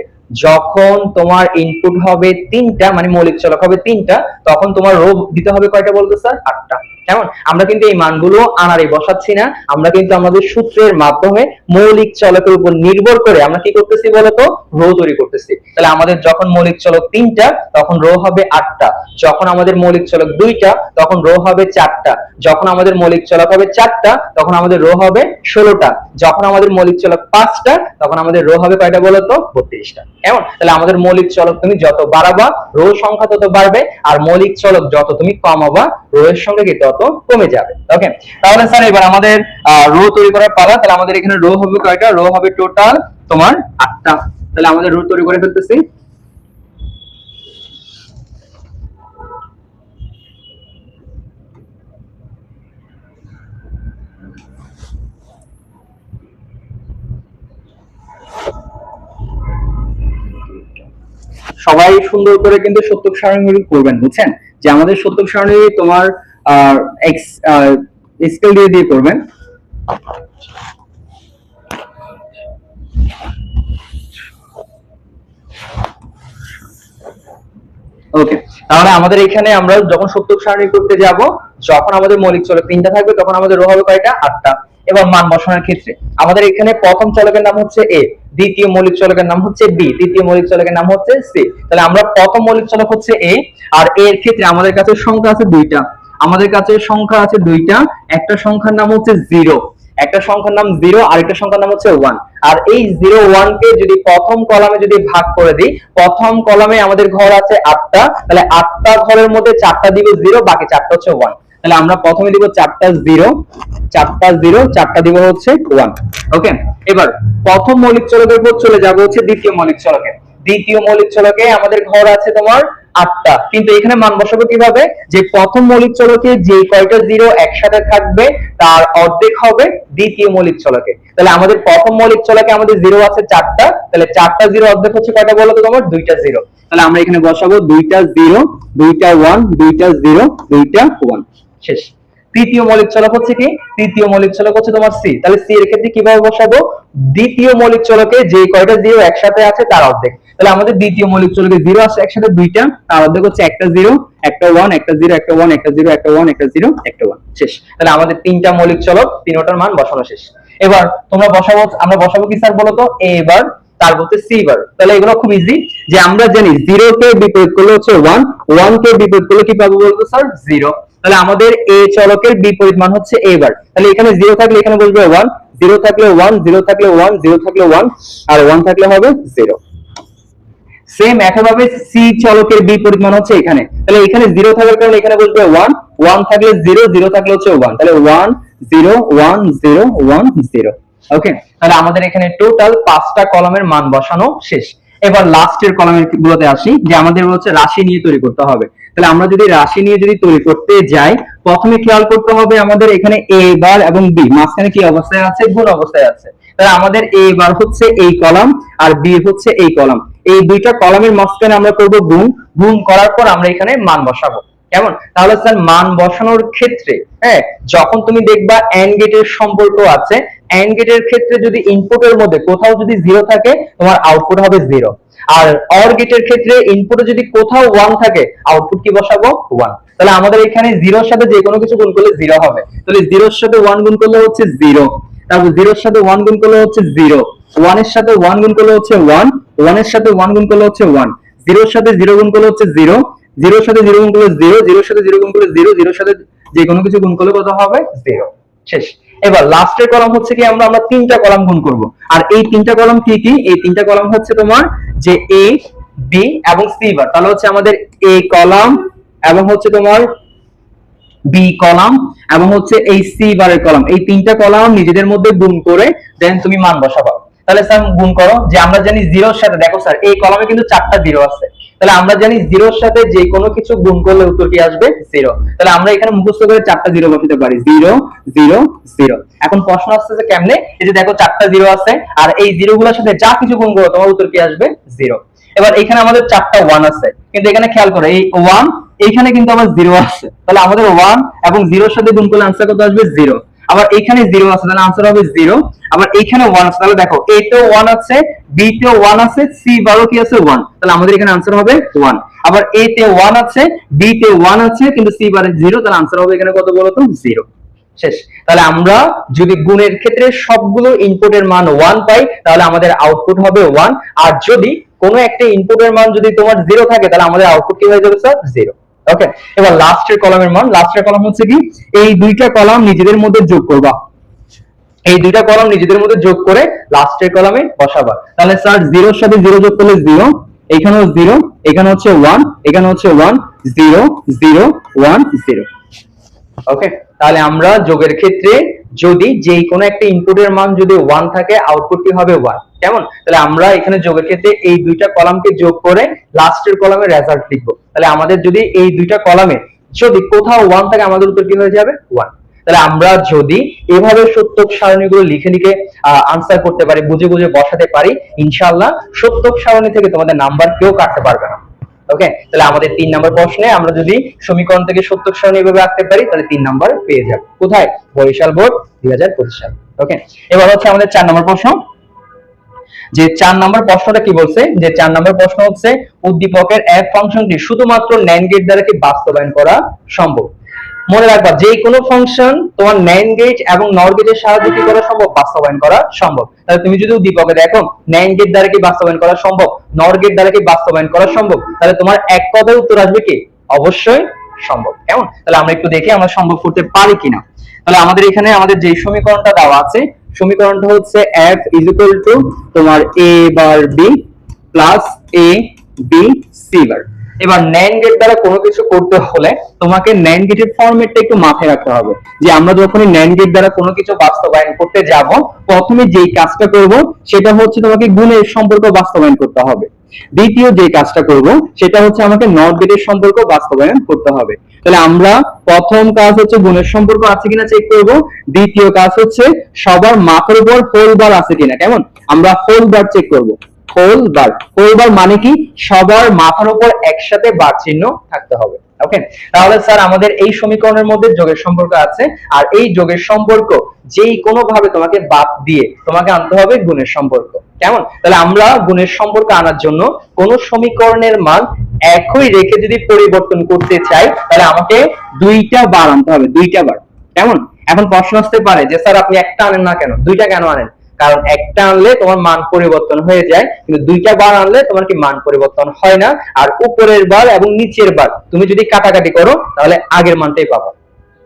যখন তোমার ইনপুট হবে 3টা, মানে মৌলিক চলক হবে 3টা, তখন তোমার রো দিতে হবে কয়টা বলতো স্যার? 8টা। কেমন? আমরা কিন্তু এই মানগুলো আনারে বসাচ্ছি না, আমরা কিন্তু আমাদের সূত্রের মাধ্যমে মৌলিক চলকের উপর নির্ভর করে আমরা কি করতেছি বলতো? রো তৈরি করতেছি। তাহলে আমাদের যখন মৌলিক চলক 3টা তখন রো হবে 8টা, যখন আমাদের মৌলিক চলক 2টা তখন রো হবে 4টা, যখন আমাদের মৌলিক চলক হবে 4টা তখন আমাদের রো হবে 16টা, যখন আমাদের মৌলিক চলক 5টা তখন আমাদের রো হবে কয়টা বলতো? 32টা। কেমন? তাহলে আমাদের মৌলিক চলক তুমি যত বাড়াবা রো সংখ্যা তত বাড়বে, আর মৌলিক চলক যত তুমি কমাবা রো এর সঙ্গে কি তত কমে যাবে। ওকে, তাহলে স্যার এবার আমাদের রো তৈরি করার পালা। তাহলে আমাদের এখানে রো হবে কয়টা? রো হবে টোটাল তোমার 8টা। তাহলে আমাদের রো তৈরি করে ফেলতেছি। সবাই সুন্দর করে কিন্তু সত্যক সারণী করবেন, বুঝছেন? যে আমাদের সত্যক সারণী তোমার স্কেল দিয়ে করবেন। ওকে, তাহলে আমাদের এখানে আমরা যখন সত্যক সারণী করতে যাব, যখন আমাদের মৌলিক চলক 3টা থাকবে তখন আমাদের রো হবে কয়টা? 8টা। এবার মান বসানোর ক্ষেত্রে আমাদের এখানে প্রথম চলকের নাম হচ্ছে এ, দ্বিতীয় মৌলিক চলকের নাম হচ্ছে বি, তৃতীয় মৌলিক চলকের নাম হচ্ছে সি। তাহলে আমরা প্রথম মৌলিক চলক হচ্ছে এ, আর এর ক্ষেত্রে আমাদের কাছে সংখ্যা আছে 2টা। একটা সংখ্যার নাম হচ্ছে 0, একটা সংখ্যার নাম 0, আর একটা সংখ্যার নাম হচ্ছে 1। আর এই 0 1 কে যদি প্রথম কলামে যদি ভাগ করে দিই, প্রথম কলামে আমাদের ঘর আছে 8টা, তাহলে 8টা ঘরের মধ্যে 4টা দিব 0, বাকি 4টা হচ্ছে 1। তাহলে আমরা প্রথমে দিব 4টা 0, 4টা দিব হচ্ছে 1। ওকে, এবার প্রথম মৌলিক চলকের উপর চলে যাব হচ্ছে দ্বিতীয় মৌলিক চলকে। দ্বিতীয় মৌলিক চলকে আমাদের ঘর আছে তোমার 8টা, কিন্তু এখানে মান বসাবো কিভাবে? যে প্রথম মৌলিক চলকে যে কয়টা 0 একসাথে থাকবে তার অর্ধেক হবে দ্বিতীয় মৌলিক চলকে। তাহলে আমাদের প্রথম মৌলিক চলকে আমাদের 0 আছে 4টা, তাহলে 4টা 0 অর্ধেক হচ্ছে কয়টা বলো তো তোমার? 2টা 0। তাহলে আমরা এখানে বসাবো 2টা 0, 2টা 1, 2টা 0, 2টা 1। শেষ। তৃতীয় মৌলিক চলক হচ্ছে কি? তৃতীয় মৌলিক চলক হচ্ছে তোমার সি। তাহলে সি এর ক্ষেত্রে কিভাবে বসাবো? দ্বিতীয় মৌলিক চলকে যে কয়টা জিরো একসাথে আছে তার অর্ধেক। তাহলে আমাদের দ্বিতীয় মৌলিক চলকে জিরো আছে একসাথে দুইটা, তার অর্ধেক হচ্ছে একটা জিরো একটা ওয়ান, একটা জিরো একটা ওয়ান, একটা জিরো একটা ওয়ান, একটা জিরো একটা ওয়ান, শেষ। তাহলে আমাদের তিনটা মৌলিক চলক, তিনটার মান বসানো শেষ। এবার তোমরা বসাবো, আমরা বসাবো কি স্যার বলো তো? এ বার, তারপর হচ্ছে সি বার। তাহলে এগুলো খুব ইজি, যে আমরা জানি জিরো কে বিপরীত করলে হচ্ছে ওয়ান, ওয়ান কে বিপরীত করলে কি পাবো বলতো স্যার? জিরো। তাহলে আমাদের এ চলকের বিপরীত মান হচ্ছে এ বার। তাহলে এখানে জিরো থাকলে এখানে বসবে ওয়ান, জিরো থাকলে ওয়ান, জিরো থাকলে ওয়ান, জিরো থাকলে ওয়ান, আর ওয়ান থাকলে হবে জিরো। সেম একইভাবে সি চলকের বিপরীত মান হচ্ছে এখানে। তাহলে এখানে জিরো থাকার কারণে এখানে বসবে ওয়ান, ওয়ান থাকলে জিরো, জিরো থাকলে হচ্ছে ওয়ান। তাহলে one zero one zero one zero. Okay, তাহলে আমাদের এখানে টোটাল 5টা কলামের মান বসানো শেষ। এবার লাস্টের কলামের গুলোতে আসি, যে আমাদের হচ্ছে রাশি নিয়ে তৈরি করতে হবে। তাহলে আমরা যদি রাশি নিয়ে যদি তৈরি করতে যাই, প্রথমে খেয়াল করতে হবে আমাদের এখানে এ বার এবং বি মাঝখানে কি অবস্থায় আছে? গুণ অবস্থায় আছে। তাহলে আমাদের এ বার হচ্ছে এই কলাম আর বি হচ্ছে এই কলাম, এই দুইটা কলামের মাঝখানে আমরা করব গুণ, গুণ করার পর আমরা এখানে মান বসাবো। কেমন? তাহলে স্যার মান বসানোর ক্ষেত্রে, হ্যাঁ, যখন তুমি দেখবা এন্ড গেটের সম্পর্ক আছে, এন্ড গেটের ক্ষেত্রে যদি ইনপুটের মধ্যে কোথাও যদি জিরো থাকে, তোমার আউটপুট হবে জিরো। আর অর গেটের ক্ষেত্রে ইনপুটে যদি কোথাও ওয়ান থাকে, আউটপুট কি বসাবো? ওয়ান। তাহলে আমাদের এখানে জিরোর সাথে যে কোনো কিছু গুণ করলে জিরো হবে। তাহলে জিরোর সাথে ওয়ান গুণ করলে হচ্ছে জিরো, তারপর জিরোর সাথে ওয়ান গুণ করলে হচ্ছে জিরো, ওয়ানের সাথে ওয়ান গুণ করলে হচ্ছে ওয়ান, ওয়ানের সাথে ওয়ান গুণ করলে হচ্ছে ওয়ান, জিরোর সাথে জিরো গুণ করলে হচ্ছে জিরো, জিরোর সাথে জিরো গুণ করলে জিরো, জিরোর সাথে জিরো গুণ করলে জিরো, জিরোর সাথে যে কোনো কিছু গুণ করলে কত হবে? জিরো, শেষ। এবার লাস্টের কলাম হচ্ছে কি? আমরা তিনটা কলাম গুণ করব। আর এই তিনটা কলাম কি কি? এই তিনটা কলাম হচ্ছে তোমার যে এ, বি এবং সি বার। তাহলে হচ্ছে আমাদের এ কলাম এবং হচ্ছে তোমার বি কলাম এবং হচ্ছে এই সি বারের কলাম, এই তিনটা কলাম নিজেদের মধ্যে গুণ করে দেন তুমি মান বসাবা। তাহলে স্যার গুণ করো, যে আমরা জানি জিরোর সাথে, দেখো স্যার এই কলামে কিন্তু 4টা জিরো আছে, তাহলে আমরা জানি জিরোর সাথে যে কোনো কিছু গুণ করলে উত্তর কি আসবে? জিরো। তাহলে আমরা এখানে মুখস্থ করে 4টা জিরো বসাতে পারি, জিরো জিরো জিরো। এখন প্রশ্ন আসছে যে কেমনে? এই যে দেখো 4টা জিরো আছে, আর এই জিরো গুলোর সাথে যা কিছু গুণ করো তোমার উত্তর কি আসবে? জিরো। এবার এখানে আমাদের 4টা ওয়ান আছে, কিন্তু এখানে খেয়াল করো এই ওয়ান, এইখানে কিন্তু আবার জিরো আছে, তাহলে আমাদের ওয়ান এবং জিরোর সাথে গুণ করলে আনসার কত আসবে? জিরো। আবার এখানে জিরো আছে, তাহলে আনসার হবে জিরো। আবার এখানে ওয়ান আছে, তাহলে দেখো এ তেও ওয়ান আছে, বি তেও ওয়ান আছে, সি বারও কি আছে? ওয়ান। তাহলে আমাদের এখানে আনসার হবে ওয়ান। আবার এ তে ওয়ান আছে, বি তে ওয়ান আছে, কিন্তু সি বারে জিরো, তাহলে আনসার হবে এখানে কত বলতো? জিরো, শেষ। তাহলে আমরা যদি গুণের ক্ষেত্রে সবগুলো ইনপুটের মান ওয়ান পাই, তাহলে আমাদের আউটপুট হবে ওয়ান। আর যদি কোনো একটা ইনপুটের মান যদি তোমার জিরো থাকে, তাহলে আমাদের আউটপুট কি হয়ে যাবে স্যার? জিরো। ওকে, এবার লাস্টের কলামের মান, লাস্টের কলাম হচ্ছে কি? এই দুইটা কলাম নিজেদের মধ্যে যোগ করবা, এই দুইটা কলাম নিজেদের মধ্যে যোগ করে লাস্টের কলামে বসাবা। তাহলে স্যার জিরোর সাথে জিরো যোগ করলে জিরো, এখানেও জিরো, এখানে হচ্ছে ওয়ান, এখানে হচ্ছে one, zero zero one zero. Okay, তাহলে আমরা যোগের ক্ষেত্রে যদি যে কোনো একটা ইনপুটের মান যদি ওয়ান থাকে, আউটপুট কি হবে? ওয়ান। কেমন? তাহলে আমরা এখানে যোগের ক্ষেত্রে এই দুইটা কলামকে যোগ করে লাস্টের কলামে রেজাল্ট লিখবো। তাহলে আমাদের যদি এই দুইটা কলামে যদি কোথাও ওয়ান থাকে, আমাদের উত্তর কি হয়ে যাবে? ওয়ান। তাহলে আমরা যদি এভাবে সত্যক সারণীগুলো লিখে লিখে আনসার করতে পারি, বুঝে বুঝে বসাতে পারি, ইনশাআল্লাহ সত্যক সারণী থেকে তোমাদের নাম্বার কেউ কাটতে পারবে না। ওকে, তাহলে আমাদের 3 নম্বর প্রশ্নে আমরা যদি সমীকরণ থেকে সত্যক সারণী এভাবে আঁকতে পারি, তাহলে 3 নম্বর পেয়ে যাব। কোথায়? বরিশাল বোর্ড 2025 সাল। ওকে, এবার হচ্ছে আমাদের 4 নম্বর প্রশ্ন। যে 4 নম্বর প্রশ্নটা কি বলছে? যে 4 নম্বর প্রশ্ন হচ্ছে উদ্দীপকের f ফাংশনটি শুধুমাত্র NAND গেট দ্বারা কি বাস্তবায়ন করা সম্ভব? মনে রাখবা, যে কোনো ফাংশন তোমার NAND গেট এবং NOR গেটের সাহায্যে কি করা সম্ভব? বাস্তবায়ন করা সম্ভব। তাহলে তুমি যদি উদ্দীপকে দেখো NAND গেট দ্বারা কি বাস্তবায়ন করা সম্ভব, NOR গেট দ্বারা কি বাস্তবায়ন করা সম্ভব, তাহলে তোমার এক কথায় উত্তর আসবে কি? অবশ্যই সম্ভব। কেমন? তাহলে আমরা একটু দেখি আমরা সম্ভব করতে পারি কিনা। তাহলে আমাদের এখানে আমাদের যে সমীকরণটা দেওয়া আছে, সমীকরণটা হচ্ছে f তোমার a bar b plus a b c বার। এবার NAND গেট দ্বারা কোনো কিছু করতে হলে তোমাকে NAND গেটের ফরম্যাটটা একটু মাথায় রাখতে হবে, যে আমরা যখনই NAND গেট দ্বারা কোনো কিছু বাস্তবায়ন করতে যাব, প্রথমে যেই কাজটা করব সেটা হচ্ছে তোমাকে গুণের সম্পর্ক বাস্তবায়ন করতে হবে। দ্বিতীয় যে কাজটা করব সেটা হচ্ছে আমাকে NOT গেটের সম্পর্ক বাস্তবায়ন করতে হবে। তাহলে আমরা প্রথম কাজ হচ্ছে গুণের সম্পর্ক আছে কিনা চেক করব, দ্বিতীয় কাজ হচ্ছে সবার মাথার উপর হোল বার আছে কিনা। কেমন? আমরা হোল বার চেক করব। হোল বার, হোল বার মানে কি? সবার মাথার উপর একসাথে বার চিহ্ন থাকতে হবে। ওকে, তাহলে স্যার আমাদের এই সমীকরণের মধ্যে যোগের সম্পর্ক আছে, আর এই যোগের সম্পর্ক যেই কোনো ভাবে তোমাকে বাদ দিয়ে তোমাকে আনতে হবে গুণের সম্পর্ক। কেমন? তাহলে আমরা গুণের সম্পর্ক আনার জন্য কোন সমীকরণের মান একই রেখে যদি পরিবর্তন করতে চাই তাহলে আমাকে দুইটা বার আনতে হবে, দুইটা বার। কেমন? এখন প্রশ্ন আসতে পারে যে স্যার আপনি একটা আনেন না কেন, দুইটা কেন আনেন? কারণ একটা আনলে তোমার মান পরিবর্তন হয়ে যায়, কিন্তু দুইটা বার আনলে তোমার কি মান পরিবর্তন হয় না। আর উপরের বার এবং নিচের বার তুমি যদি কাটাকাটি করো তাহলে আগের মানটাই পাবো।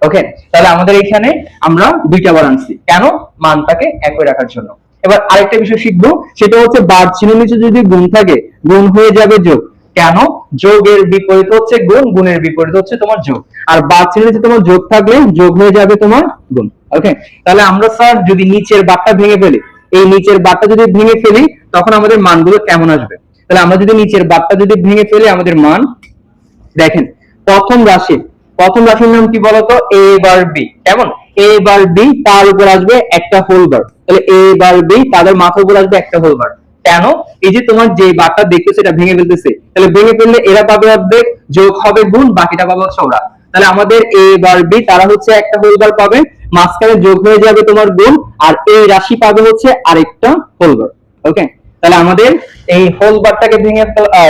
ওকে, তাহলে আমাদের এখানে আমরা দুইটা বার আনছি কেন? মানটাকে একই রাখার জন্য। এবার আরেকটা বিষয় শিখবো, সেটা হচ্ছে বার চিহ্নের নিচে যদি গুণ থাকে গুণ হয়ে যাবে যোগ। কেন? যোগের বিপরীত হচ্ছে গুণ, গুণের বিপরীত হচ্ছে তোমার যোগ। আর বার চিহ্নের নিচে তোমার যোগ থাকলে যোগ হয়ে যাবে তোমার গুণ। ওকে, তাহলে আমরা স্যার যদি নিচের বারটা ভেঙে ফেলি, এই নিচের বারটা যদি ভেঙে ফেলি তখন আমাদের মানগুলো কেমন আসবে? তাহলে আমরা যদি নিচের বারটা যদি ভেঙে ফেলি আমাদের মান দেখেন, প্রথম রাশির নাম কি বলতো? এ বার বি। কেমন? এ বার বি, তার উপর আসবে একটা হোল বার। তাহলে এ বার বি তাদের মাথার উপর আসবে একটা হোল বার। কেন? এই যে তোমার যে বারটা দেখতেছে এটা ভেঙে ফেলতেছে, তাহলে ভেঙে ফেললে এরা পাবে অর্ধেক, যোগ হবে গুণ, বাকিটা পাবে হচ্ছে ওরা। তাহলে আমাদের এ বার বি তারা হচ্ছে একটা হোল বার পাবে, মাঝখানে যোগ হয়ে যাবে তোমার গুণ, আর এই রাশি পাবে হচ্ছে আরেকটা হোল বার। ওকে, তাহলে আমাদের এই হোল বারটাকে ভেঙে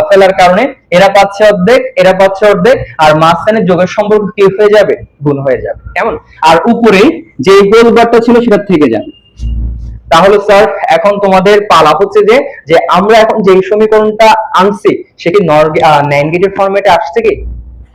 ফেলার কারণে এরা পাচ্ছে অর্ধেক, এরা পাচ্ছে অর্ধেক, আর মাঝখানে যোগের সম্পর্ক কি হয়ে যাবে? গুণ হয়ে যাবে। কেমন? আর উপরে যে হোল বারটা ছিল সেটা থেকে যাবে। তাহলে স্যার এখন তোমাদের পালা হচ্ছে যে যে আমরা এখন যে সমীকরণটা আনছি সেটি ন্যান্ড গেটের ফরম্যাটে আসছে কি?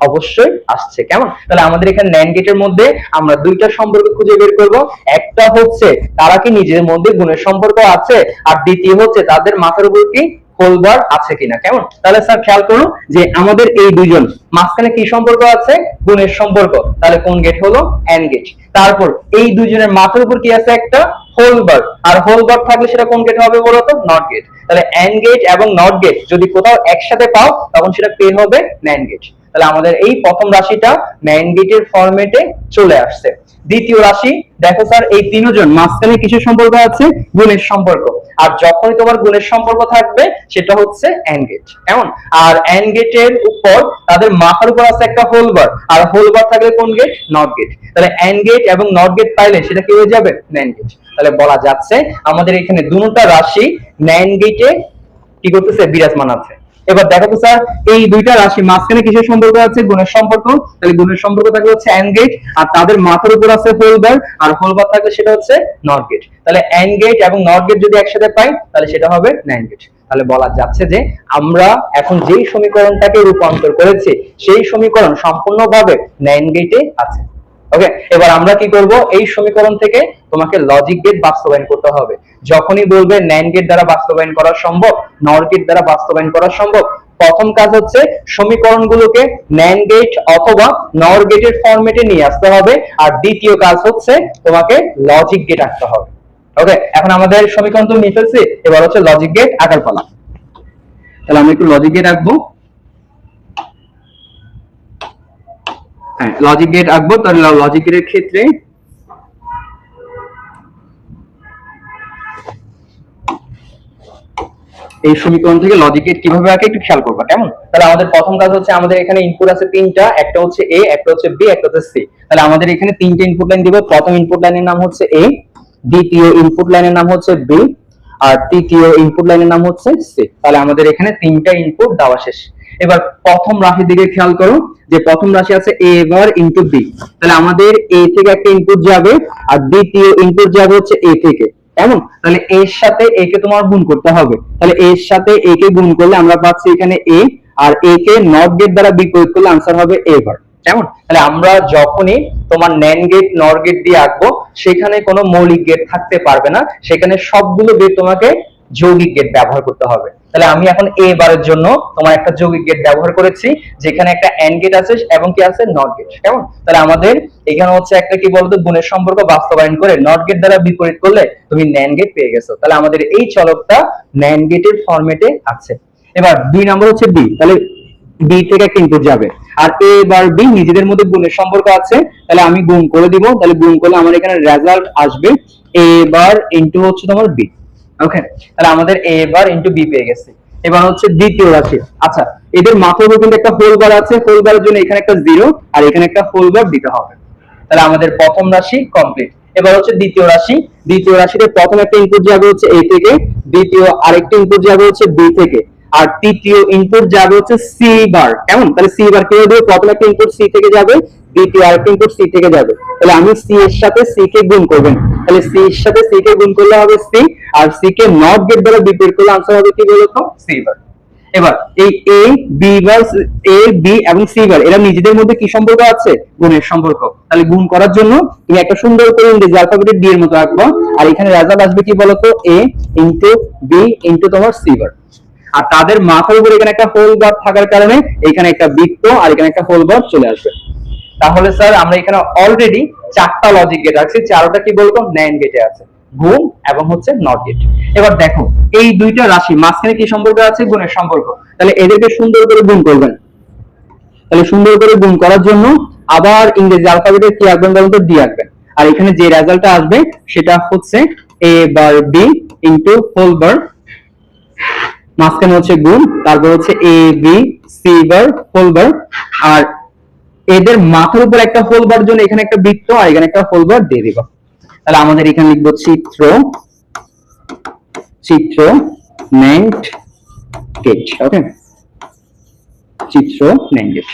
অবশ্যই আসছে। কেমন? তাহলে আমাদের এখানে ন্যান্ড গেটের মধ্যে আমরা দুইটা সম্পর্ক খুঁজে বের করব। একটা হচ্ছে তারা কি নিজের মধ্যে গুণের সম্পর্ক আছে, আর দ্বিতীয় হচ্ছে তাদের মাথার উপর কি হোল বার আছে কিনা। কেমন? তাহলে স্যার খেয়াল করুন যে আমাদের এই দুইজন মাঝখানে কি সম্পর্ক আছে? গুণের সম্পর্ক। তাহলে কোন গেট হলো? And gate. তারপর এই দুইজনের মাথার উপর কি আছে? একটা হোল বার। আর হোল বার থাকলে সেটা কোন গেট হবে বলতো? Not gate. তাহলে এন্ড গেট এবং নট গেট যদি কোথাও একসাথে পাও তখন সেটা পেয়ে হবে ন্যান্ড গেট। তাহলে আমাদের এই প্রথম রাশিটা ন্যান্ড গেটের ফরম্যাটে চলে আসছে। দ্বিতীয় রাশি দেখো স্যার, এই তিনজন মাঝখানে কিসের সম্পর্ক আছে? গুণের সম্পর্ক। আর যখনই তোমার গুণের সম্পর্ক থাকবে সেটা হচ্ছে এন্ড গেট। কেমন? আর এন্ড গেটের উপর তাদের মাথার উপর আছে একটা হোল বার, আর হোল বার থাকলে কোন গেট? Not gate. তাহলে এন্ড গেট এবং নট গেট পাইলে সেটা কি হয়ে যাবে? NAND gate. তাহলে বলা যাচ্ছে আমাদের এখানে দুটো রাশি ন্যান্ড গেটে কি করতেছে? বিরাজমান আছে। এবার দেখো তো স্যার, এই দুইটা রাশি মাঝখানে কিসের সম্পর্ক আছে? গুণের সম্পর্ক। তাহলে গুণের সম্পর্ক থাকলে হচ্ছে এন্ড গেট, আর তাদের মাথার উপর আছে হোল বার, আর হোল বার থাকলে সেটা হচ্ছে নট গেট। তাহলে এন্ড গেট এবং নট গেট যদি একসাথে পাই তাহলে সেটা হবে ন্যান্ড গেট। তাহলে বলা যাচ্ছে যে আমরা এখন যেই সমীকরণটাকে রূপান্তর করেছি সেই সমীকরণ সম্পূর্ণভাবে ন্যান্ড গেটে আছে। ওকে, এবার আমরা কি করব? এই সমীকরণ থেকে তোমাকে লজিক গেট বাস্তবায়ন করতে হবে। যখনই বলবে ন্যান্ড গেট দ্বারা বাস্তবায়ন করা সম্ভব, নর গেট দ্বারা বাস্তবায়ন করা সম্ভব, প্রথম কাজ হচ্ছে সমীকরণগুলোকে ন্যান্ড গেট অথবা নর গেটের ফরম্যাটে নিয়ে আসতে হবে, আর দ্বিতীয় কাজ হচ্ছে তোমাকে লজিক গেট আঁকতে হবে। ওকে, এখন আমাদের সমীকরণ তো নিয়ে ফেলছি, এবার হচ্ছে লজিক গেট আঁকার পালা। তাহলে আমি একটু লজিক গেট আঁকবো। হ্যাঁ, লজিক গেট আঁকবো। তাহলে লজিক গেটের ক্ষেত্রে এই সমীকরণ থেকে লজিক গেট কিভাবে আঁকে একটু খেয়াল করবা। কেমন? তাহলে আমাদের প্রথম কাজ হচ্ছে আমাদের এখানে ইনপুট আছে তিনটা, একটা হচ্ছে এ, একটা হচ্ছে বি, একটা হচ্ছে সি। তাহলে আমাদের এখানে তিনটা ইনপুট লাইন দিব। প্রথম ইনপুট লাইনের নাম হচ্ছে এ, দ্বিতীয় ইনপুট লাইনের নাম হচ্ছে বি, আর তৃতীয় ইনপুট লাইনের নাম হচ্ছে সি। তাহলে আমাদের এখানে তিনটা ইনপুট দেওয়া শেষ। এবার প্রথম রাশির দিকে খেয়াল করো, যে প্রথম রাশি আছে এ বার ইনটু বি। তাহলে আমাদের এ থেকে একটা ইনপুট যাবে, আর দ্বিতীয় ইনপুট যাবে হচ্ছে এ থেকে। কেমন? তাহলে এর সাথে এ কে তোমার গুণ করতে হবে। তাহলে এর সাথে এ কে গুণ করলে আমরা পাচ্ছি এখানে এ, আর এ কে নট গেট দ্বারা বিপরীত করলে আনসার হবে এ বার। কেমন? তাহলে আমরা যখনই তোমার ন্যান্ড গেট নর গেট দিয়ে আঁকবো সেখানে কোনো মৌলিক গেট থাকতে পারবে না, সেখানে সবগুলো গেট তোমাকে যৌগিক গেট ব্যবহার করতে হবে। তাহলে আমি এখন এ বারের জন্য তোমার একটা যৌগিক গেট ব্যবহার করেছি, যেখানে একটা এন্ড গেট আছে এবং কি আছে? Not gate. কেমন? তাহলে আমাদের এখানে হচ্ছে একটা কি বলতো? গুণের সম্পর্ক বাস্তবায়ন করে নট গেট দ্বারা বিপরীত করলে তুমি ন্যান্ড গেট পেয়ে গেছো। তাহলে আমাদের এই চলকটা ন্যান্ড গেটের ফরম্যাটে আছে। এবার দুই নম্বর হচ্ছে বি। তাহলে বি থেকে একটা ইনপুট যাবে, আর এ বার বি নিজেদের মধ্যে গুণের সম্পর্ক আছে। তাহলে আমি গুণ করে দিব। তাহলে গুণ করলে আমার এখানে রেজাল্ট আসবে এ বার ইনটু হচ্ছে তোমার বি। ওকে, তাহলে আমাদের এ বার ইনটু বি পেয়ে গেছি। এবার হচ্ছে দ্বিতীয় রাশি। আচ্ছা, এদের মাথার উপর কিন্তু একটা হোল বার আছে, হোল বারের জন্য এখানে একটা জিরো আর এখানে একটা হোল বার দিতে হবে। তাহলে আমাদের প্রথম রাশি কমপ্লিট। এবার হচ্ছে দ্বিতীয় রাশি। দ্বিতীয় রাশিতে প্রথম একটা ইনপুট যাবে হচ্ছে এ থেকে, দ্বিতীয় আরেকটা ইনপুট যাবে হচ্ছে বি থেকে, আর তৃতীয় ইনপুট যাবে হচ্ছে সি বার। কেমন? তাহলে সি বার কিভাবে দেবো? প্রথম একটা ইনপুট সি থেকে যাবে, দ্বিতীয় আরেকটা ইনপুট সি থেকে যাবে। তাহলে আমি সি এর সাথে সি কে গুণ করবেন, তাহলে সি এর সাথে সি কে গুণ করলে হবে সি, আর সি কে নট গেট দ্বারা বিপরীত করলে আনসার হবে কি বলতো? C bar. এবার এই A B bar, A B এবং সি বার এরা নিজেদের মধ্যে কি সম্পর্ক আছে? গুণের সম্পর্ক। তাহলে গুণ করার জন্য তুমি একটা সুন্দর করে ইংরেজি অ্যালফাবেটের ডি এর মতো রাখবো, আর এখানে রেজাল্ট আসবে কি বলতো? এ ইনটু বি ইনটু তোমার সি বার। আর তাদের মাথার উপর এখানে একটা হোল বার থাকার কারণে এখানে একটা বৃত্ত আর এখানে একটা হোল বার চলে আসবে। তাহলে স্যার আমরা এখানে অলরেডি 4টা লজিক গেট আছে, 4টা কি বলবো? ন্যান্ড গেটে আছে, গুণ এবং হচ্ছে নট গেট। এবার দেখো এই দুইটা রাশি মাঝখানে কি সম্পর্ক আছে? গুণের সম্পর্ক। তাহলে এদেরকে সুন্দর করে গুণ করবেন। তাহলে সুন্দর করে গুণ করার জন্য আবার ইংরেজি অ্যালফাবেটের কি আঁকবেন বলুন তো? ডি আঁকবেন। আর এখানে যে রেজাল্টটা আসবে সেটা হচ্ছে A bar B into whole bar, মাঝখানে হচ্ছে গুণ, তারপর হচ্ছে A B C bar whole bar, আর এদের মাথার উপর একটা হোল বার জন্য এখানে একটা বৃত্ত আর এখানে একটা হোল বার দিয়ে দিব। তাহলে আমাদের এখানে লিখবো চিত্র, চিত্র ন্যান্ড গেট। ওকে, চিত্র ন্যান্ড গেট।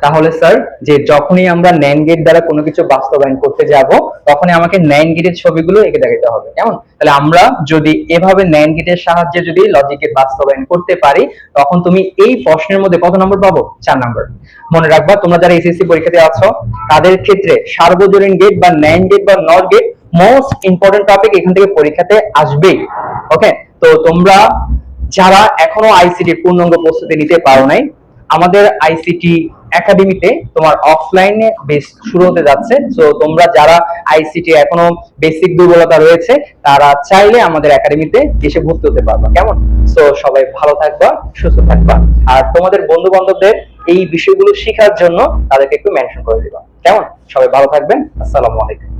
তাহলে স্যার যে যখনই আমরা ন্যান্ড গেট দ্বারা কোনো কিছু বাস্তবায়ন করতে যাব তখনই আমাকে ন্যান্ড গেটের ছবিগুলো এঁকে দেখাতে হবে। কেমন? তাহলে আমরা যদি এভাবে ন্যান্ড গেটের সাহায্যে যদি লজিক গেট বাস্তবায়ন করতে পারি তখন তুমি এই প্রশ্নের মধ্যে কত নম্বর পাবো? 4 নম্বর। মনে রাখবা তোমরা যারা এসএসসি পরীক্ষাতে আছো তাদের ক্ষেত্রে সার্বজনীন গেট বা ন্যান্ড গেট বা not get most important topic এখান থেকে পরীক্ষাতে আসবেই। ওকে, তো তোমরা যারা এখনো আইসিটি পূর্ণাঙ্গ প্রস্তুতি নিতে পারো নাই, আমাদের আইসিটি একাডেমিতে তোমার অফলাইনে বেস শুরু হতে যাচ্ছে। তো তোমরা যারা আইসিটি এখনো বেসিক দুর্বলতা রয়েছে তারা চাইলে আমাদের একাডেমিতে এসে ভর্তি হতে পারবা। কেমন? তো সবাই ভালো থাকবা, সুস্থ থাকবা, আর তোমাদের বন্ধু বান্ধবদের এই বিষয়গুলো শেখার জন্য তাদেরকে একটু মেনশন করে দিবা। কেমন? সবাই ভালো থাকবেন। আসসালামু আলাইকুম।